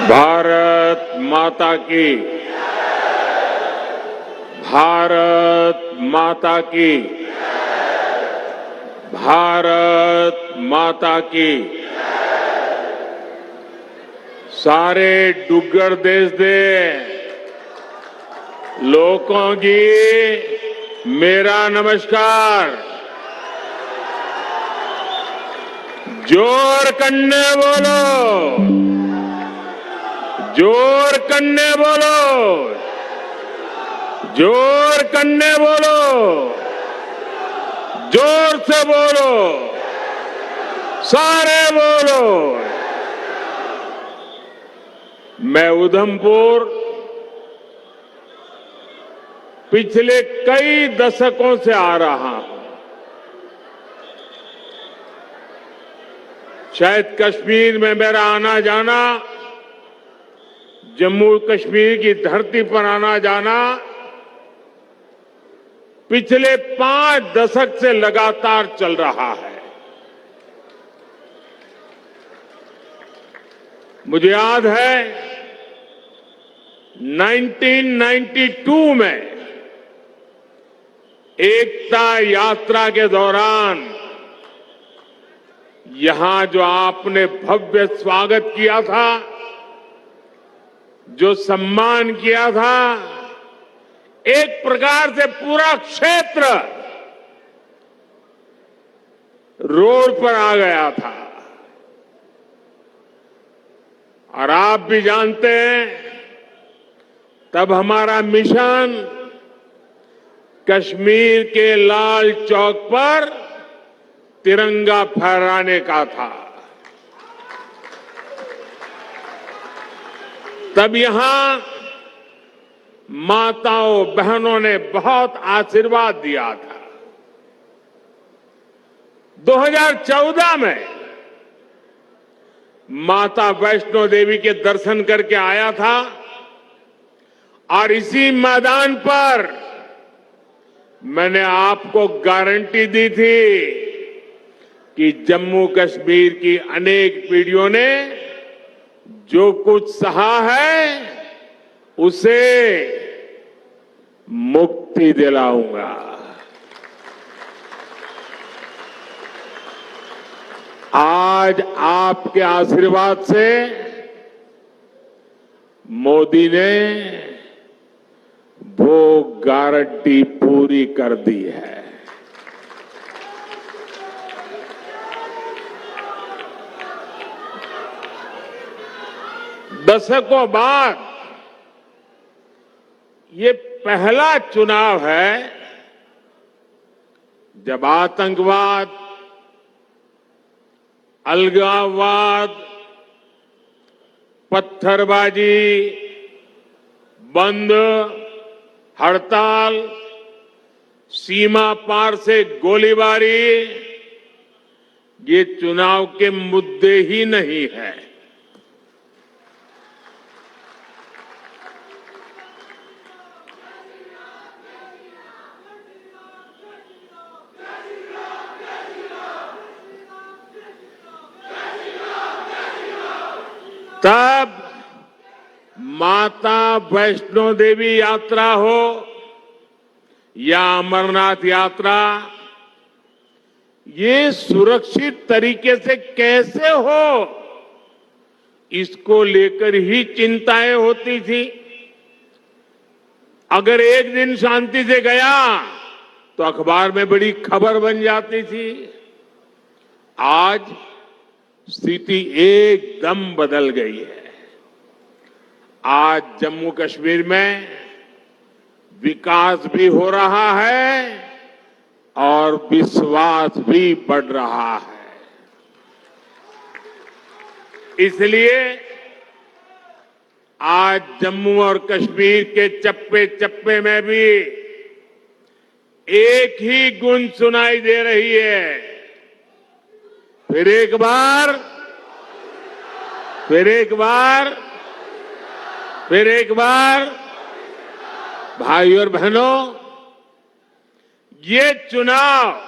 भारत माता की, भारत माता की, भारत माता की। सारे डुग्गर देश दे लोगों की मेरा नमस्कार। जोर कन्ने बोलो, जोर कन्ने बोलो, जोर कन्ने बोलो, जोर से बोलो, सारे बोलो। मैं उधमपुर पिछले कई दशकों से आ रहा हूं। शायद कश्मीर में मेरा आना जाना, जम्मू कश्मीर की धरती पर आना जाना पिछले 5 दशक से लगातार चल रहा है। मुझे याद है 1992 में एकता यात्रा के दौरान यहां जो आपने भव्य स्वागत किया था, जो सम्मान किया था, एक प्रकार से पूरा क्षेत्र रोड पर आ गया था। और आप भी जानते हैं, तब हमारा मिशन कश्मीर के लाल चौक पर तिरंगा फहराने का था। तब यहां माताओं बहनों ने बहुत आशीर्वाद दिया था। 2014 में माता वैष्णो देवी के दर्शन करके आया था और इसी मैदान पर मैंने आपको गारंटी दी थी कि जम्मू कश्मीर की अनेक पीढ़ियों ने जो कुछ सहा है उसे मुक्ति दिलाऊंगा। आज आपके आशीर्वाद से मोदी ने वो गारंटी पूरी कर दी है। दशकों बाद ये पहला चुनाव है जब आतंकवाद, अलगाववाद, पत्थरबाजी, बंद, हड़ताल, सीमा पार से गोलीबारी, ये चुनाव के मुद्दे ही नहीं है। तब माता वैष्णो देवी यात्रा हो या अमरनाथ यात्रा, ये सुरक्षित तरीके से कैसे हो, इसको लेकर ही चिंताएं होती थी। अगर एक दिन शांति से गया तो अखबार में बड़ी खबर बन जाती थी। आज स्थिति एकदम बदल गई है। आज जम्मू कश्मीर में विकास भी हो रहा है और विश्वास भी बढ़ रहा है। इसलिए आज जम्मू और कश्मीर के चप्पे चप्पे में भी एक ही गूंज सुनाई दे रही है। फिर एक बार, फिर एक बार, फिर एक बार, भाई और बहनों, ये चुनाव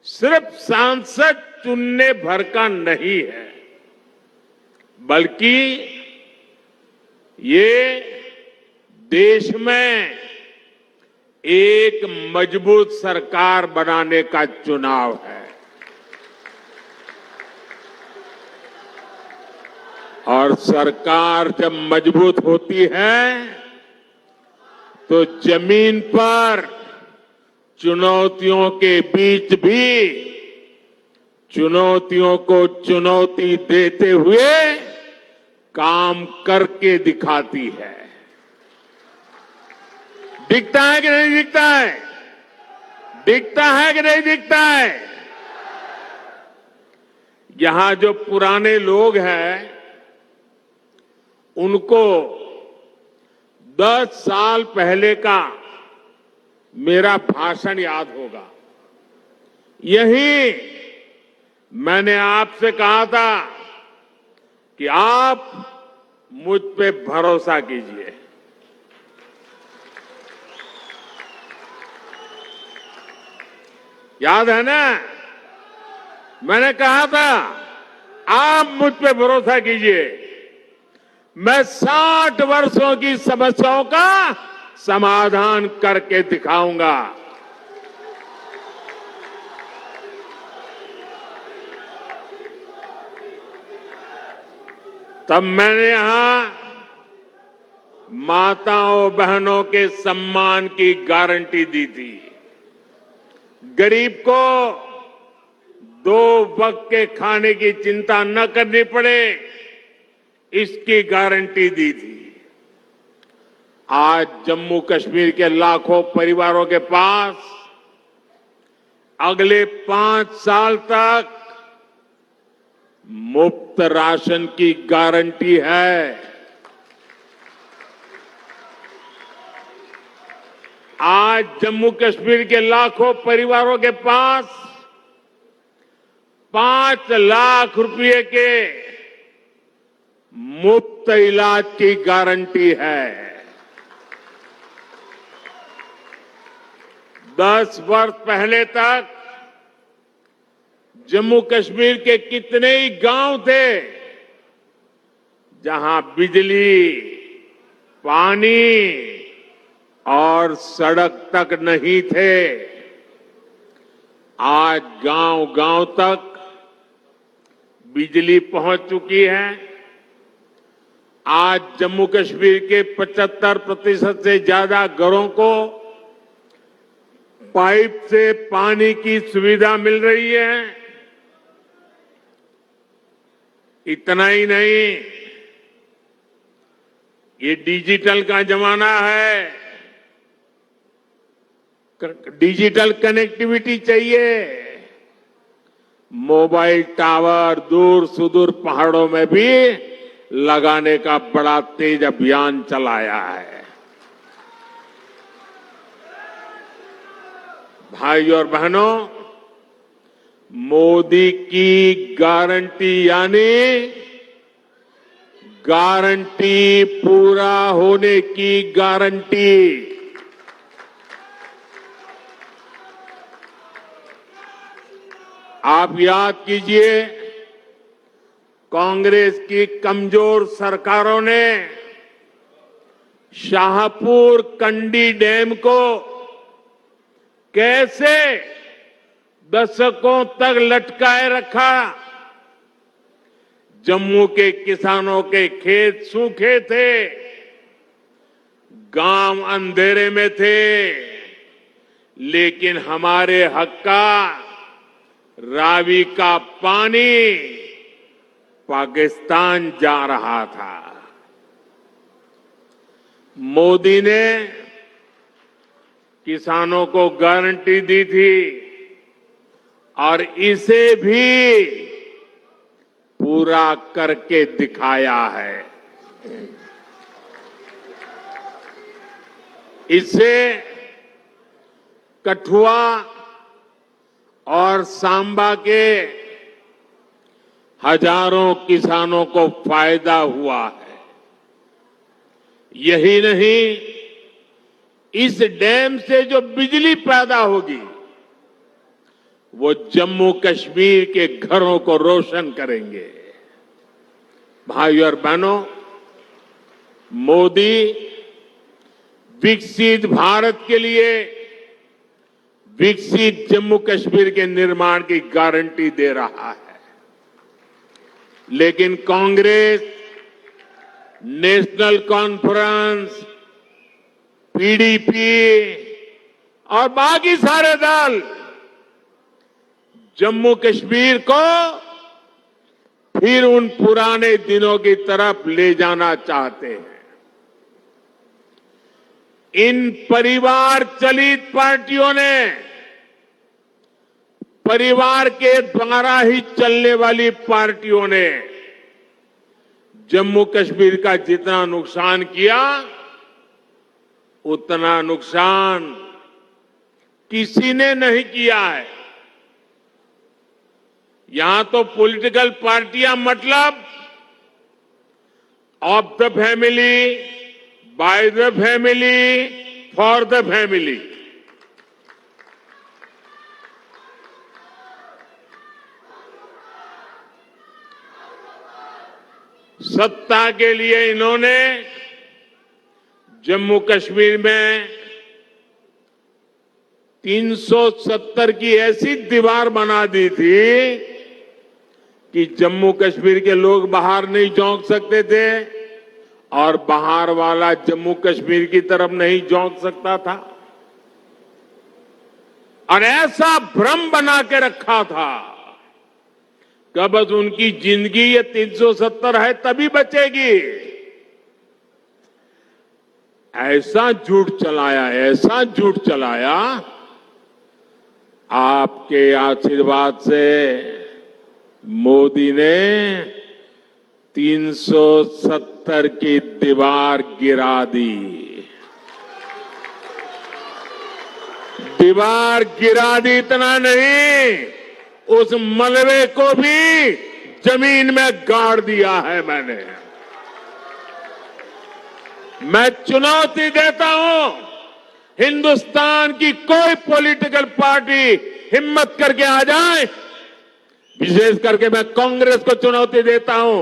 सिर्फ सांसद चुनने भर का नहीं है। बल्कि ये देश में एक मजबूत सरकार बनाने का चुनाव है। और सरकार जब मजबूत होती है तो जमीन पर चुनौतियों के बीच भी चुनौतियों को चुनौती देते हुए काम करके दिखाती है। दिखता है कि नहीं दिखता है? दिखता है कि नहीं दिखता है? यहां जो पुराने लोग हैं उनको 10 साल पहले का मेरा भाषण याद होगा। यही मैंने आपसे कहा था कि आप मुझ पे भरोसा कीजिए। याद है ना? मैंने कहा था आप मुझ पे भरोसा कीजिए, मैं 60 वर्षों की समस्याओं का समाधान करके दिखाऊंगा। तब मैंने यहां माताओं बहनों के सम्मान की गारंटी दी थी। गरीब को 2 वक्त के खाने की चिंता न करनी पड़े, इसकी गारंटी दी थी। आज जम्मू कश्मीर के लाखों परिवारों के पास अगले 5 साल तक मुफ्त राशन की गारंटी है। आज जम्मू कश्मीर के लाखों परिवारों के पास 5 लाख रुपए के मुफ्त इलाज की गारंटी है। 10 वर्ष पहले तक जम्मू कश्मीर के कितने ही गांव थे जहां बिजली, पानी और सड़क तक नहीं थे। आज गांव-गांव तक बिजली पहुंच चुकी है। आज जम्मू कश्मीर के 75% से ज्यादा घरों को पाइप से पानी की सुविधा मिल रही है। इतना ही नहीं, ये डिजिटल का जमाना है। डिजिटल कनेक्टिविटी चाहिए। मोबाइल टावर दूर सुदूर पहाड़ों में भी लगाने का बड़ा तेज अभियान चलाया है। भाई और बहनों, मोदी की गारंटी यानी गारंटी पूरा होने की गारंटी। आप याद कीजिए, कांग्रेस की कमजोर सरकारों ने शाहपुर कंडी डैम को कैसे दशकों तक लटकाए रखा। जम्मू के किसानों के खेत सूखे थे, गांव अंधेरे में थे, लेकिन हमारे हक का रावी का पानी पाकिस्तान जा रहा था। मोदी ने किसानों को गारंटी दी थी और इसे भी पूरा करके दिखाया है। इससे कठुआ और सांबा के हजारों किसानों को फायदा हुआ है। यही नहीं, इस डैम से जो बिजली पैदा होगी वो जम्मू कश्मीर के घरों को रोशन करेंगे। भाइयों और बहनों, मोदी विकसित भारत के लिए विकसित जम्मू कश्मीर के निर्माण की गारंटी दे रहा है। लेकिन कांग्रेस, नेशनल कॉन्फ्रेंस, पीडीपी और बाकी सारे दल जम्मू कश्मीर को फिर उन पुराने दिनों की तरफ ले जाना चाहते हैं। इन परिवार चलित पार्टियों ने परिवार के द्वारा ही चलने वाली पार्टियों ने जम्मू कश्मीर का जितना नुकसान किया, उतना नुकसान किसी ने नहीं किया है। यहां तो पॉलिटिकल पार्टियां मतलब of the family, by the family, for the family. सत्ता के लिए इन्होंने जम्मू कश्मीर में 370 की ऐसी दीवार बना दी थी कि जम्मू कश्मीर के लोग बाहर नहीं झोंक सकते थे और बाहर वाला जम्मू कश्मीर की तरफ नहीं झोंक सकता था। और ऐसा भ्रम बना के रखा था कि बस उनकी जिंदगी ये 370 है तभी बचेगी। ऐसा झूठ चलाया, ऐसा झूठ चलाया। आपके आशीर्वाद से मोदी ने 370 की दीवार गिरा दी। दीवार गिरा दी, इतना नहीं, उस मलबे को भी जमीन में गाड़ दिया है मैंने। मैं चुनौती देता हूं, हिंदुस्तान की कोई पॉलिटिकल पार्टी हिम्मत करके आ जाए, विशेष करके मैं कांग्रेस को चुनौती देता हूं,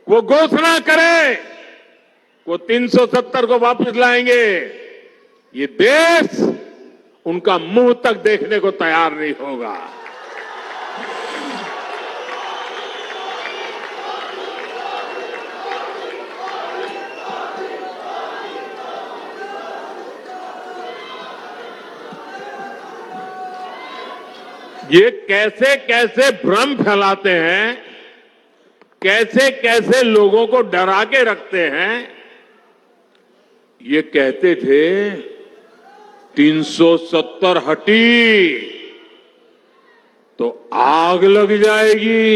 वो घोषणा करे वो 370 को वापस लाएंगे, ये देश उनका मुंह तक देखने को तैयार नहीं होगा। ये कैसे कैसे भ्रम फैलाते हैं, कैसे कैसे लोगों को डरा के रखते हैं। ये कहते थे 370 हटी तो आग लग जाएगी,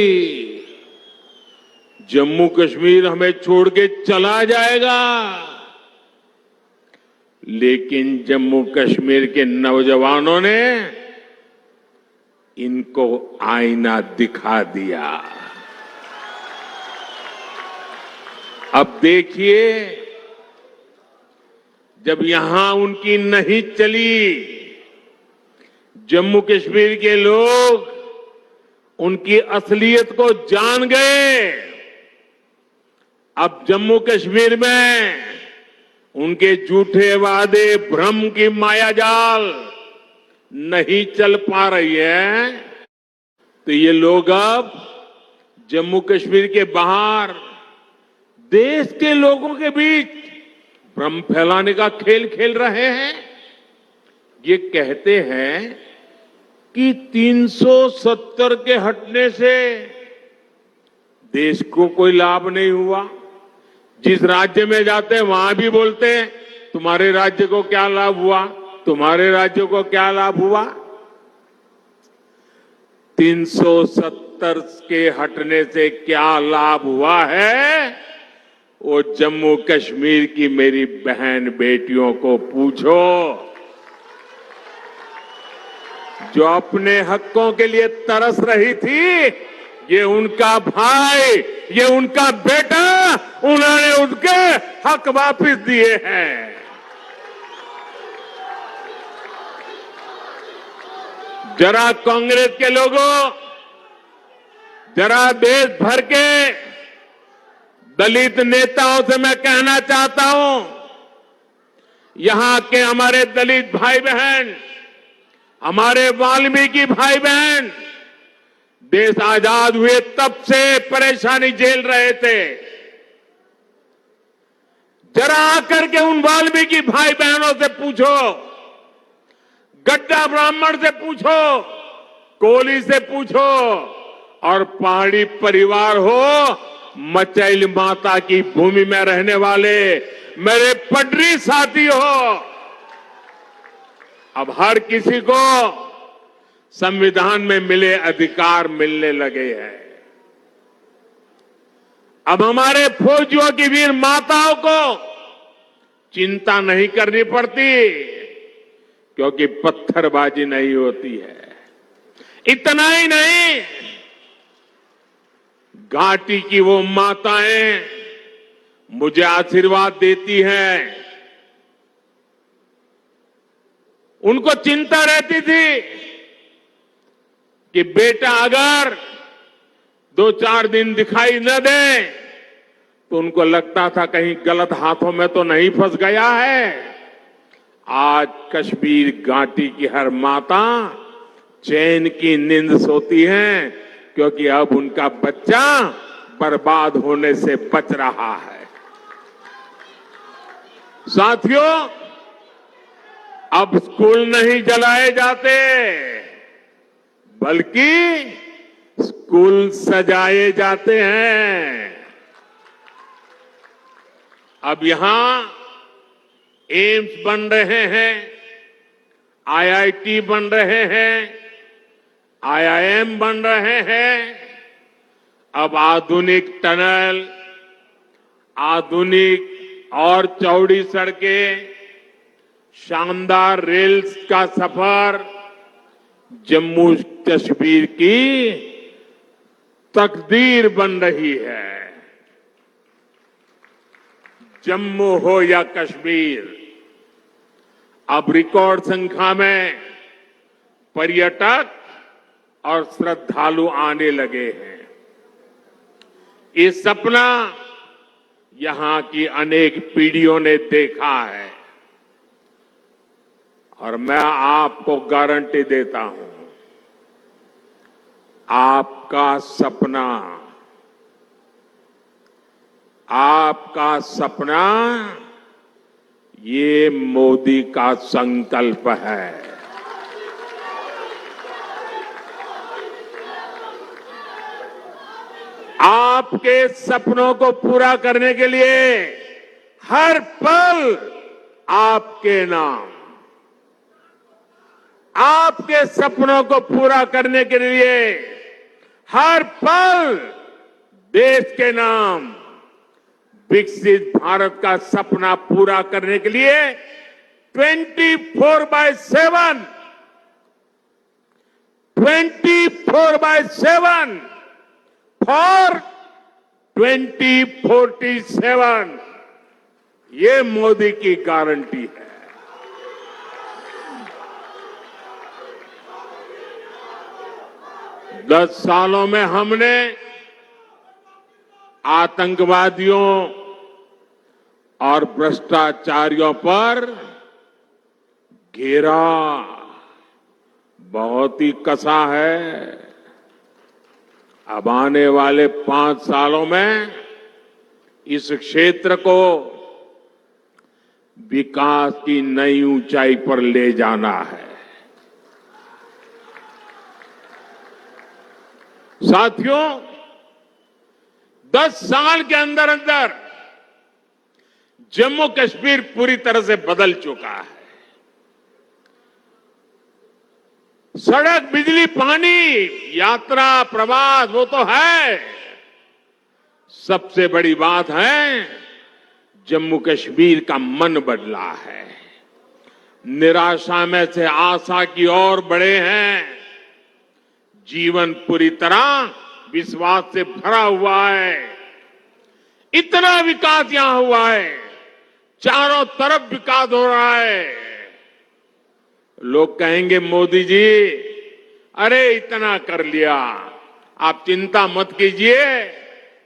जम्मू कश्मीर हमें छोड़ के चला जाएगा। लेकिन जम्मू कश्मीर के नौजवानों ने इनको आईना दिखा दिया। अब देखिए, जब यहां उनकी नहीं चली, जम्मू कश्मीर के लोग उनकी असलियत को जान गए। अब जम्मू कश्मीर में उनके झूठे वादे, भ्रम की मायाजाल नहीं चल पा रही है, तो ये लोग अब जम्मू कश्मीर के बाहर देश के लोगों के बीच भ्रम फैलाने का खेल खेल रहे हैं। ये कहते हैं कि 370 के हटने से देश को कोई लाभ नहीं हुआ। जिस राज्य में जाते हैं वहां भी बोलते हैं तुम्हारे राज्य को क्या लाभ हुआ, तुम्हारे राज्य को क्या लाभ हुआ। 370 के हटने से क्या लाभ हुआ है, वो जम्मू कश्मीर की मेरी बहन बेटियों को पूछो, जो अपने हकों के लिए तरस रही थी। ये उनका भाई, ये उनका बेटा, उन्होंने उनके हक वापस दिए हैं। जरा कांग्रेस के लोगों, जरा देश भर के दलित नेताओं से मैं कहना चाहता हूं, यहां के हमारे दलित भाई बहन, हमारे वाल्मीकि भाई बहन देश आजाद हुए तब से परेशानी झेल रहे थे। जरा आकर के उन वाल्मीकि भाई बहनों से पूछो, गड्ढा ब्राह्मण से पूछो, कोली से पूछो और पहाड़ी परिवार हो, मचैल माता की भूमि में रहने वाले मेरे पटरी साथी हो, अब हर किसी को संविधान में मिले अधिकार मिलने लगे हैं। अब हमारे फौजियों की वीर माताओं को चिंता नहीं करनी पड़ती, क्योंकि पत्थरबाजी नहीं होती है। इतना ही नहीं, घाटी की वो माताएं मुझे आशीर्वाद देती हैं। उनको चिंता रहती थी कि बेटा अगर 2-4 दिन दिखाई न दे तो उनको लगता था कहीं गलत हाथों में तो नहीं फंस गया है। आज कश्मीर घाटी की हर माता चैन की नींद सोती है, क्योंकि अब उनका बच्चा बर्बाद होने से बच रहा है। साथियों, अब स्कूल नहीं जलाए जाते, बल्कि स्कूल सजाए जाते हैं। अब यहां एम्स बन रहे हैं, आईआईटी बन रहे हैं, आईआईएम बन रहे हैं। अब आधुनिक टनल, आधुनिक और चौड़ी सड़कें, शानदार रेल्स का सफर जम्मू कश्मीर की तकदीर बन रही है। जम्मू हो या कश्मीर, अब रिकॉर्ड संख्या में पर्यटक और श्रद्धालु आने लगे हैं। ये सपना यहां की अनेक पीढ़ियों ने देखा है और मैं आपको गारंटी देता हूं, आपका सपना ये मोदी का संकल्प है। आपके सपनों को पूरा करने के लिए हर पल आपके नाम, आपके सपनों को पूरा करने के लिए हर पल देश के नाम, विकसित भारत का सपना पूरा करने के लिए 24/7 फॉर 2047 ये मोदी की गारंटी है। दस सालों में हमने आतंकवादियों और भ्रष्टाचारियों पर घेरा बहुत ही कसा है। अब आने वाले 5 सालों में इस क्षेत्र को विकास की नई ऊंचाई पर ले जाना है। साथियों, 10 साल के अंदर अंदर जम्मू कश्मीर पूरी तरह से बदल चुका है। सड़क, बिजली, पानी, यात्रा, प्रवास वो तो है, सबसे बड़ी बात है जम्मू कश्मीर का मन बदला है। निराशा में से आशा की ओर बढ़े हैं। जीवन पूरी तरह विश्वास से भरा हुआ है। इतना विकास यहां हुआ है, चारों तरफ विकास हो रहा है। लोग कहेंगे मोदी जी, अरे इतना कर लिया, आप चिंता मत कीजिए,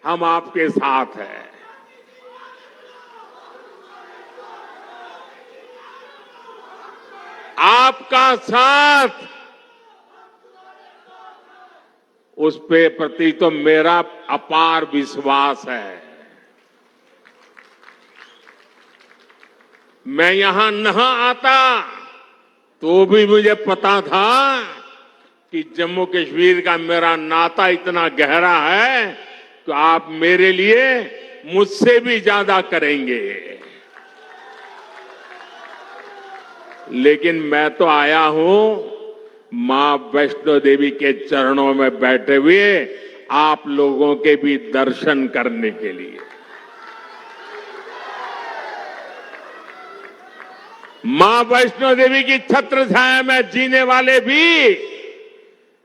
हम आपके साथ हैं। आपका साथ, उस पे प्रति तो मेरा अपार विश्वास है। मैं यहां न आता तो भी मुझे पता था कि जम्मू कश्मीर का मेरा नाता इतना गहरा है तो आप मेरे लिए मुझसे भी ज्यादा करेंगे। लेकिन मैं तो आया हूं मां वैष्णो देवी के चरणों में बैठे हुए आप लोगों के भी दर्शन करने के लिए। मां वैष्णो देवी की छत्र छाया में जीने वाले भी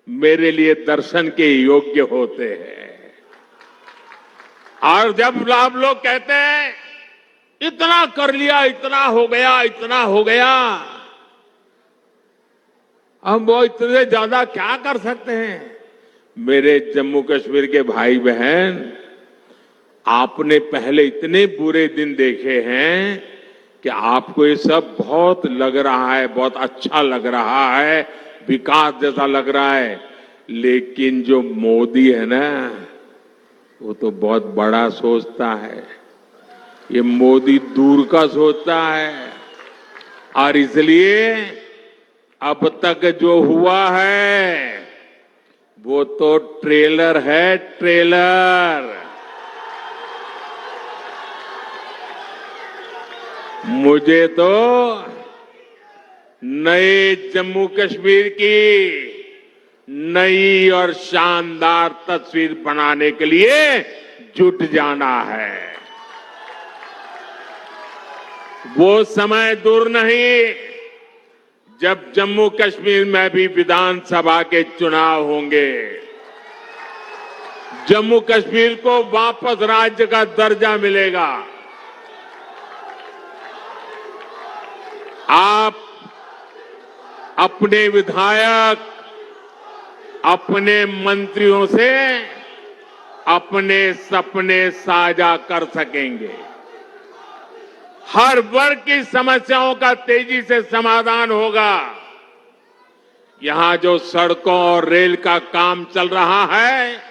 मेरे लिए दर्शन के योग्य होते हैं। और जब आप लोग कहते हैं इतना कर लिया, इतना हो गया, इतना हो गया, अब वो इतने ज्यादा क्या कर सकते हैं? मेरे जम्मू कश्मीर के भाई बहन, आपने पहले इतने बुरे दिन देखे हैं कि आपको ये सब बहुत लग रहा है, बहुत अच्छा लग रहा है, विकास जैसा लग रहा है। लेकिन जो मोदी है ना, वो तो बहुत बड़ा सोचता है। ये मोदी दूर का सोचता है। और इसलिए अब तक जो हुआ है वो तो ट्रेलर है, ट्रेलर। मुझे तो नए जम्मू कश्मीर की नई और शानदार तस्वीर बनाने के लिए जुट जाना है। वो समय दूर नहीं जब जम्मू कश्मीर में भी विधानसभा के चुनाव होंगे। जम्मू कश्मीर को वापस राज्य का दर्जा मिलेगा। आप अपने विधायक, अपने मंत्रियों से अपने सपने साझा कर सकेंगे। हर वर्ग की समस्याओं का तेजी से समाधान होगा। यहां जो सड़कों और रेल का काम चल रहा है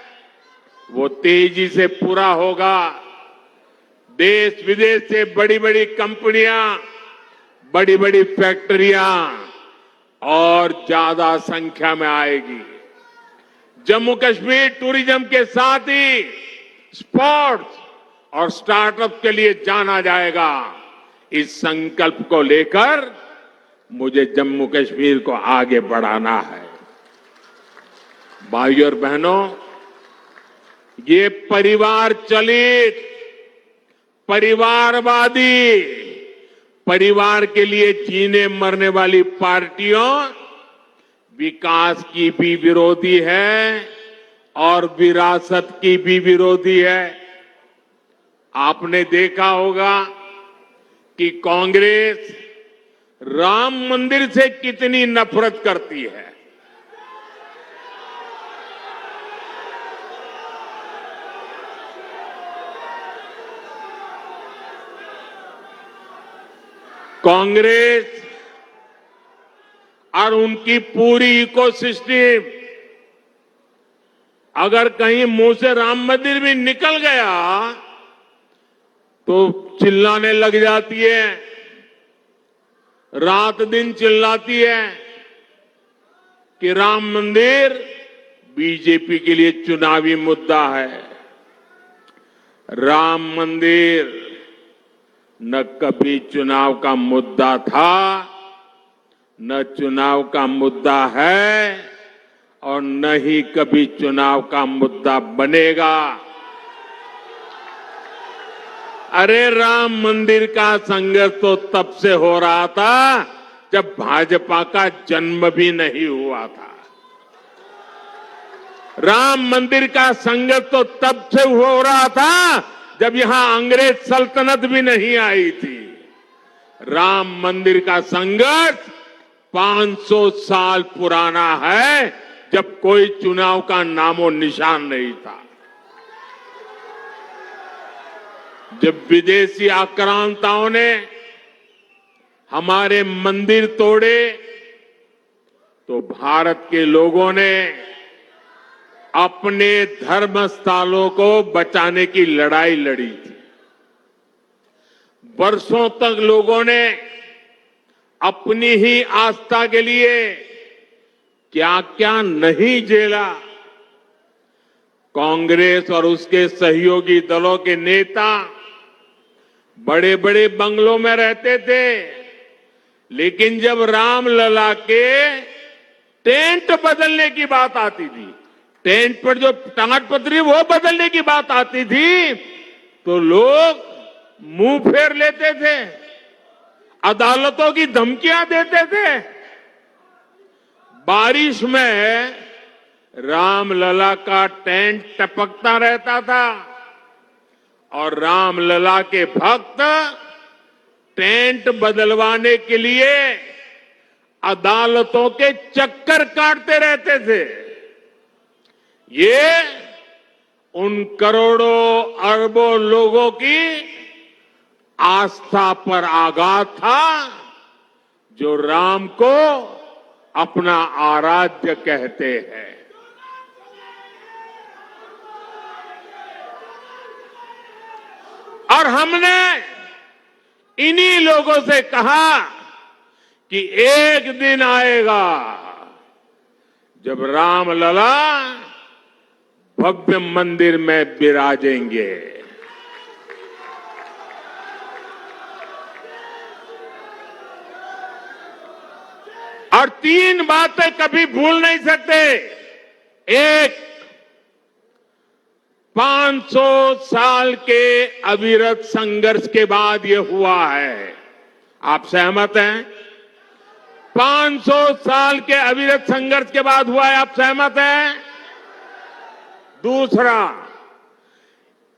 वो तेजी से पूरा होगा। देश विदेश से बड़ी बड़ी कंपनियां, बड़ी बड़ी फैक्ट्रियां और ज्यादा संख्या में आएगी। जम्मू कश्मीर टूरिज्म के साथ ही स्पोर्ट्स और स्टार्टअप के लिए जाना जाएगा। इस संकल्प को लेकर मुझे जम्मू कश्मीर को आगे बढ़ाना है। भाइयों और बहनों, ये परिवार चलित, परिवारवादी, परिवार के लिए जीने मरने वाली पार्टियों विकास की भी विरोधी है और विरासत की भी विरोधी है। आपने देखा होगा कि कांग्रेस राम मंदिर से कितनी नफरत करती है। कांग्रेस और उनकी पूरी इकोसिस्टम अगर कहीं मुंह से राम मंदिर भी निकल गया तो चिल्लाने लग जाती है, रात दिन चिल्लाती है कि राम मंदिर बीजेपी के लिए चुनावी मुद्दा है। राम मंदिर न कभी चुनाव का मुद्दा था, न चुनाव का मुद्दा है और न ही कभी चुनाव का मुद्दा बनेगा। अरे राम मंदिर का संघर्ष तो तब से हो रहा था जब भाजपा का जन्म भी नहीं हुआ था। राम मंदिर का संघर्ष तो तब से हो रहा था जब यहां अंग्रेज सल्तनत भी नहीं आई थी। राम मंदिर का संघर्ष 500 साल पुराना है, जब कोई चुनाव का नामो निशान नहीं था। जब विदेशी आक्रांताओं ने हमारे मंदिर तोड़े, तो भारत के लोगों ने अपने धर्म स्थलों को बचाने की लड़ाई लड़ी थी। वर्षों तक लोगों ने अपनी ही आस्था के लिए क्या क्या नहीं झेला। कांग्रेस और उसके सहयोगी दलों के नेता बड़े बड़े बंगलों में रहते थे, लेकिन जब रामलला के टेंट बदलने की बात आती थी, टेंट पर जो टाटपत्री वो बदलने की बात आती थी, तो लोग मुंह फेर लेते थे, अदालतों की धमकियां देते थे। बारिश में रामलला का टेंट टपकता रहता था और रामलला के भक्त टेंट बदलवाने के लिए अदालतों के चक्कर काटते रहते थे। ये उन करोड़ों अरबों लोगों की आस्था पर आघात था जो राम को अपना आराध्य कहते हैं। और हमने इन्हीं लोगों से कहा कि एक दिन आएगा जब रामलला भव्य मंदिर में विराजेंगे। और तीन बातें कभी भूल नहीं सकते। एक, 500 साल के अविरत संघर्ष के बाद ये हुआ है। आप सहमत हैं? 500 साल के अविरत संघर्ष के बाद हुआ है। आप सहमत हैं? दूसरा,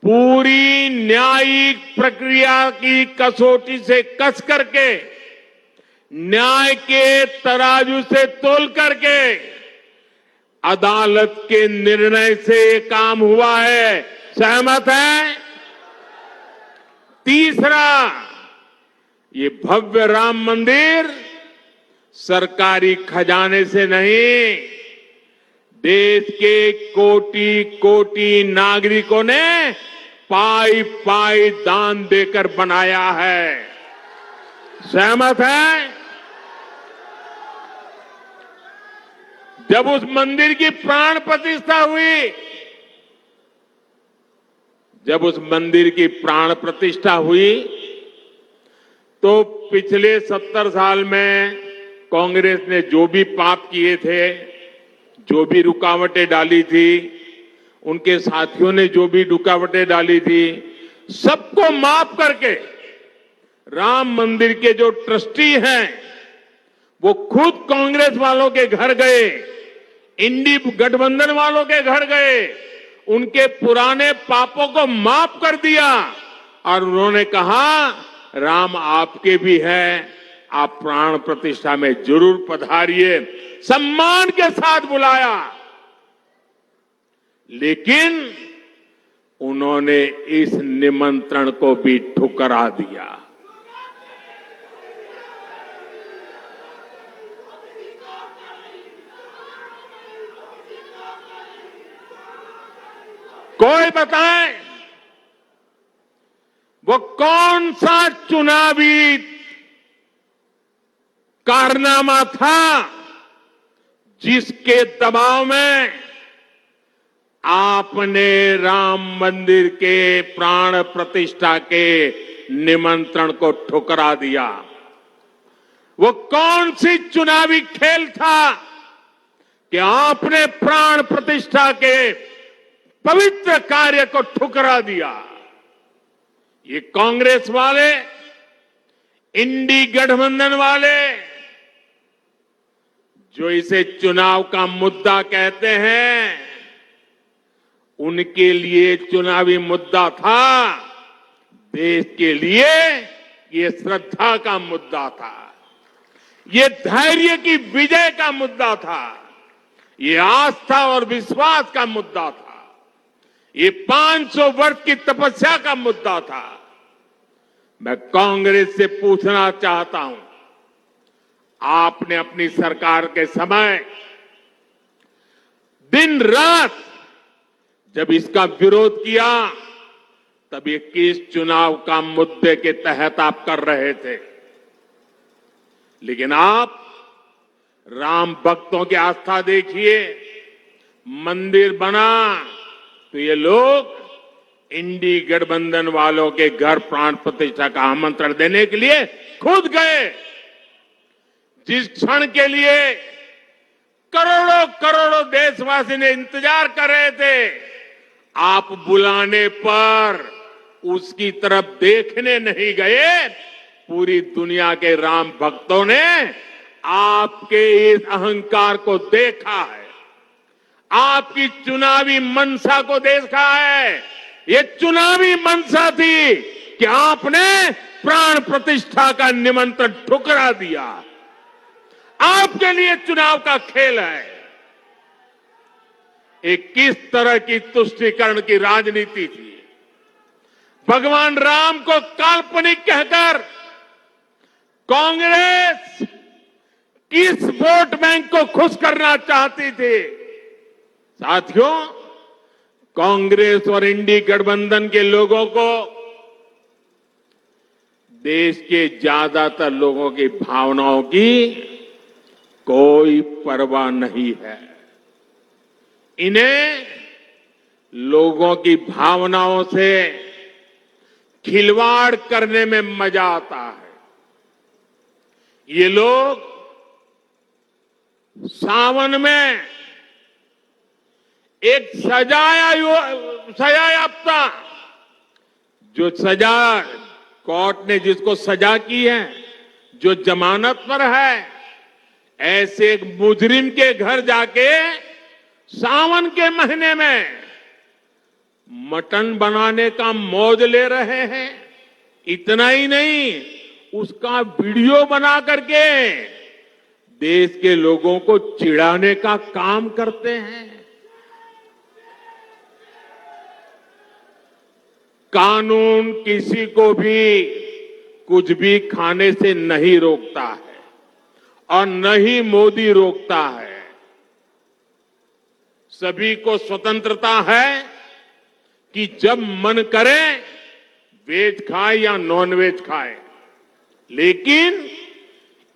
पूरी न्यायिक प्रक्रिया की कसौटी से कस करके, न्याय के तराजू से तोल करके अदालत के निर्णय से ये काम हुआ है। सहमत है? तीसरा, ये भव्य राम मंदिर सरकारी खजाने से नहीं, देश के कोटि कोटि नागरिकों ने पाई पाई दान देकर बनाया है। सहमत है? जब उस मंदिर की प्राण प्रतिष्ठा हुई, जब उस मंदिर की प्राण प्रतिष्ठा हुई, तो पिछले 70 साल में कांग्रेस ने जो भी पाप किए थे, जो भी रुकावटें डाली थी, उनके साथियों ने जो भी रुकावटें डाली थी, सबको माफ करके राम मंदिर के जो ट्रस्टी हैं वो खुद कांग्रेस वालों के घर गए, इंडी गठबंधन वालों के घर गए, उनके पुराने पापों को माफ कर दिया और उन्होंने कहा राम आपके भी है, आप प्राण प्रतिष्ठा में जरूर पधारिए। सम्मान के साथ बुलाया, लेकिन उन्होंने इस निमंत्रण को भी ठुकरा दिया। कोई बताए वो कौन सा चुनावी कारनामा था जिसके दबाव में आपने राम मंदिर के प्राण प्रतिष्ठा के निमंत्रण को ठुकरा दिया? वो कौन सी चुनावी खेल था कि आपने प्राण प्रतिष्ठा के पवित्र कार्य को ठुकरा दिया? ये कांग्रेस वाले, इंडी गठबंधन वाले, जो इसे चुनाव का मुद्दा कहते हैं, उनके लिए चुनावी मुद्दा था, देश के लिए ये श्रद्धा का मुद्दा था, ये धैर्य की विजय का मुद्दा था, ये आस्था और विश्वास का मुद्दा था, ये 500 वर्ष की तपस्या का मुद्दा था। मैं कांग्रेस से पूछना चाहता हूं, आपने अपनी सरकार के समय दिन रात जब इसका विरोध किया तब 21 चुनाव का मुद्दे के तहत आप कर रहे थे, लेकिन आप राम भक्तों की आस्था देखिए, मंदिर बना तो ये लोग इंडी गठबंधन वालों के घर प्राण प्रतिष्ठा का आमंत्रण देने के लिए खुद गए। जिस क्षण के लिए करोड़ों करोड़ों देशवासी ने इंतजार कर रहे थे, आप बुलाने पर उसकी तरफ देखने नहीं गए। पूरी दुनिया के राम भक्तों ने आपके इस अहंकार को देखा है, आपकी चुनावी मंशा को देखा है। ये चुनावी मंशा थी कि आपने प्राण प्रतिष्ठा का निमंत्रण ठुकरा दिया। आपके लिए चुनाव का खेल है। एक किस तरह की तुष्टीकरण की राजनीति थी। भगवान राम को काल्पनिक कहकर कांग्रेस किस वोट बैंक को खुश करना चाहती थी। साथियों, कांग्रेस और इंडी गठबंधन के लोगों को देश के ज्यादातर लोगों की भावनाओं की कोई परवाह नहीं है। इन्हें लोगों की भावनाओं से खिलवाड़ करने में मजा आता है। ये लोग सावन में एक सजायाफ्ता जो सजा कोर्ट ने जिसको सजा की है, जो जमानत पर है, ऐसे एक मुजरिम के घर जाके सावन के महीने में मटन बनाने का मौज ले रहे हैं। इतना ही नहीं, उसका वीडियो बना करके देश के लोगों को चिढ़ाने का काम करते हैं। कानून किसी को भी कुछ भी खाने से नहीं रोकता है और न ही मोदी रोकता है। सभी को स्वतंत्रता है कि जब मन करे वेज खाए या नॉन वेज खाए, लेकिन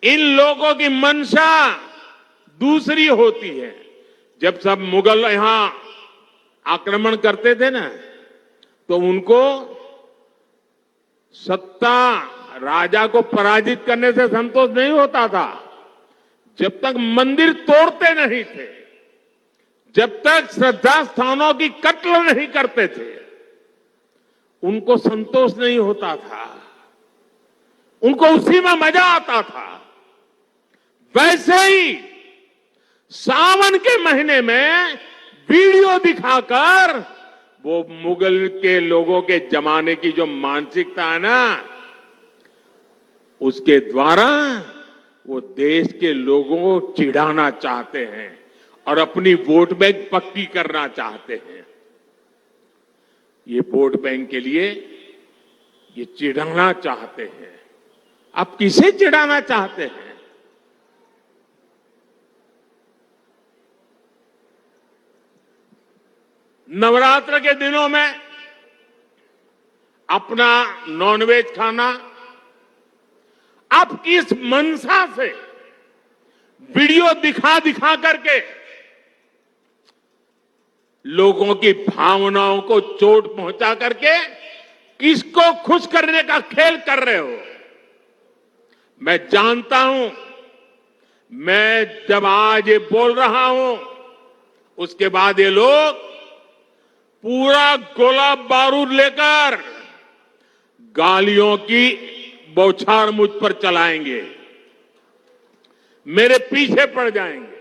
इन लोगों की मंशा दूसरी होती है। जब सब मुगल यहां आक्रमण करते थे ना, तो उनको सत्ता राजा को पराजित करने से संतोष नहीं होता था। जब तक मंदिर तोड़ते नहीं थे, जब तक श्रद्धा स्थानों की कत्ल नहीं करते थे, उनको संतोष नहीं होता था। उनको उसी में मजा आता था। वैसे ही सावन के महीने में वीडियो दिखाकर वो मुगल के लोगों के जमाने की जो मानसिकता है ना, उसके द्वारा वो देश के लोगों को चिढ़ाना चाहते हैं और अपनी वोट बैंक पक्की करना चाहते हैं। ये वोट बैंक के लिए ये चिढ़ाना चाहते हैं। आप किसे चिढ़ाना चाहते हैं? नवरात्र के दिनों में अपना नॉनवेज खाना आप किस मंशा से वीडियो दिखा दिखा करके लोगों की भावनाओं को चोट पहुंचा करके किसको खुश करने का खेल कर रहे हो? मैं जानता हूं, मैं जब आज ये बोल रहा हूं, उसके बाद ये लोग पूरा गोला बारूद लेकर गालियों की बौछार मुझ पर चलाएंगे, मेरे पीछे पड़ जाएंगे।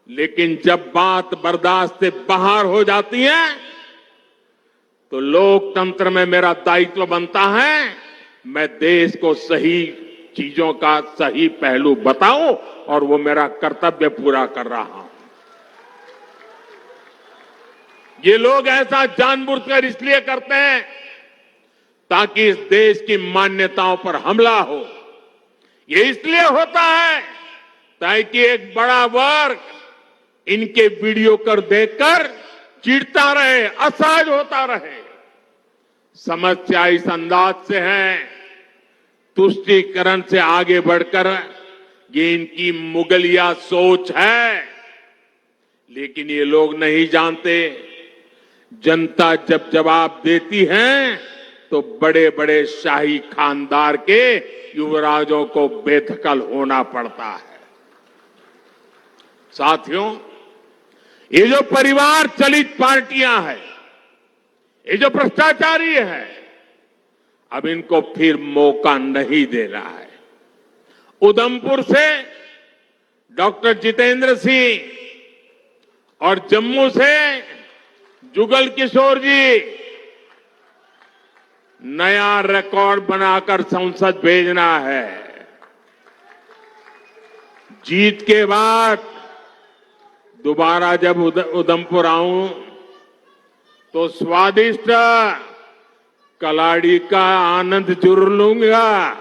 लेकिन जब बात बर्दाश्त से बाहर हो जाती है तो लोकतंत्र में मेरा दायित्व बनता है, मैं देश को सही चीजों का सही पहलू बताऊं और वो मेरा कर्तव्य पूरा कर रहा हूं। ये लोग ऐसा जानबूझकर इसलिए करते हैं ताकि इस देश की मान्यताओं पर हमला हो। ये इसलिए होता है ताकि एक बड़ा वर्ग इनके वीडियो कर देखकर चिढ़ता रहे, असहज होता रहे। समस्या इस अंदाज से है, तुष्टीकरण से आगे बढ़कर ये इनकी मुगलिया सोच है। लेकिन ये लोग नहीं जानते, जनता जब जवाब देती है तो बड़े बड़े शाही खानदार के युवराजों को बेदखल होना पड़ता है। साथियों, ये जो परिवार चलित पार्टियां हैं, ये जो भ्रष्टाचारी है, अब इनको फिर मौका नहीं दे रहा है। उधमपुर से डॉक्टर जितेंद्र सिंह और जम्मू से जुगल किशोर जी नया रिकॉर्ड बनाकर संसद भेजना है। जीत के बाद दोबारा जब उधमपुर आऊं तो स्वादिष्ट कलाड़ी का आनंद जरूर लूंगा।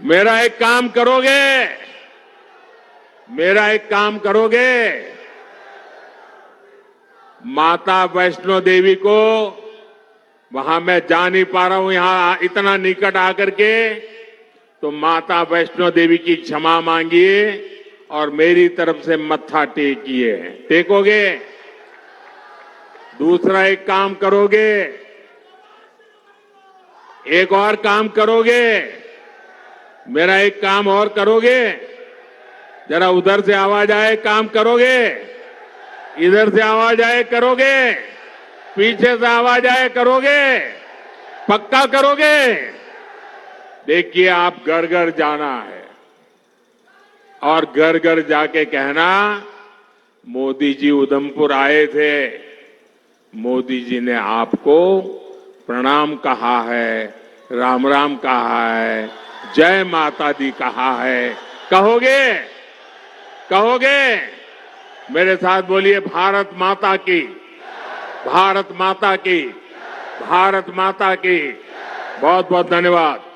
मेरा एक काम करोगे? मेरा एक काम करोगे? माता वैष्णो देवी को, वहां मैं जा नहीं पा रहा हूं, यहां इतना निकट आकर के, तो माता वैष्णो देवी की क्षमा मांगिए और मेरी तरफ से मत्था टेकिए। टेकोगे? दूसरा एक काम करोगे? एक और काम करोगे? मेरा एक काम और करोगे? जरा उधर से आवाज आए, काम करोगे? इधर से आवाज आए, करोगे? पीछे से आवाज आए, करोगे? पक्का करोगे? देखिए, आप घर घर जाना है और घर घर जाके कहना, मोदी जी उधमपुर आए थे, मोदी जी ने आपको प्रणाम कहा है, राम राम कहा है, जय माता दी कहा है। कहोगे? कहोगे? मेरे साथ बोलिए, भारत माता की, भारत माता की, भारत माता की। बहुत बहुत धन्यवाद।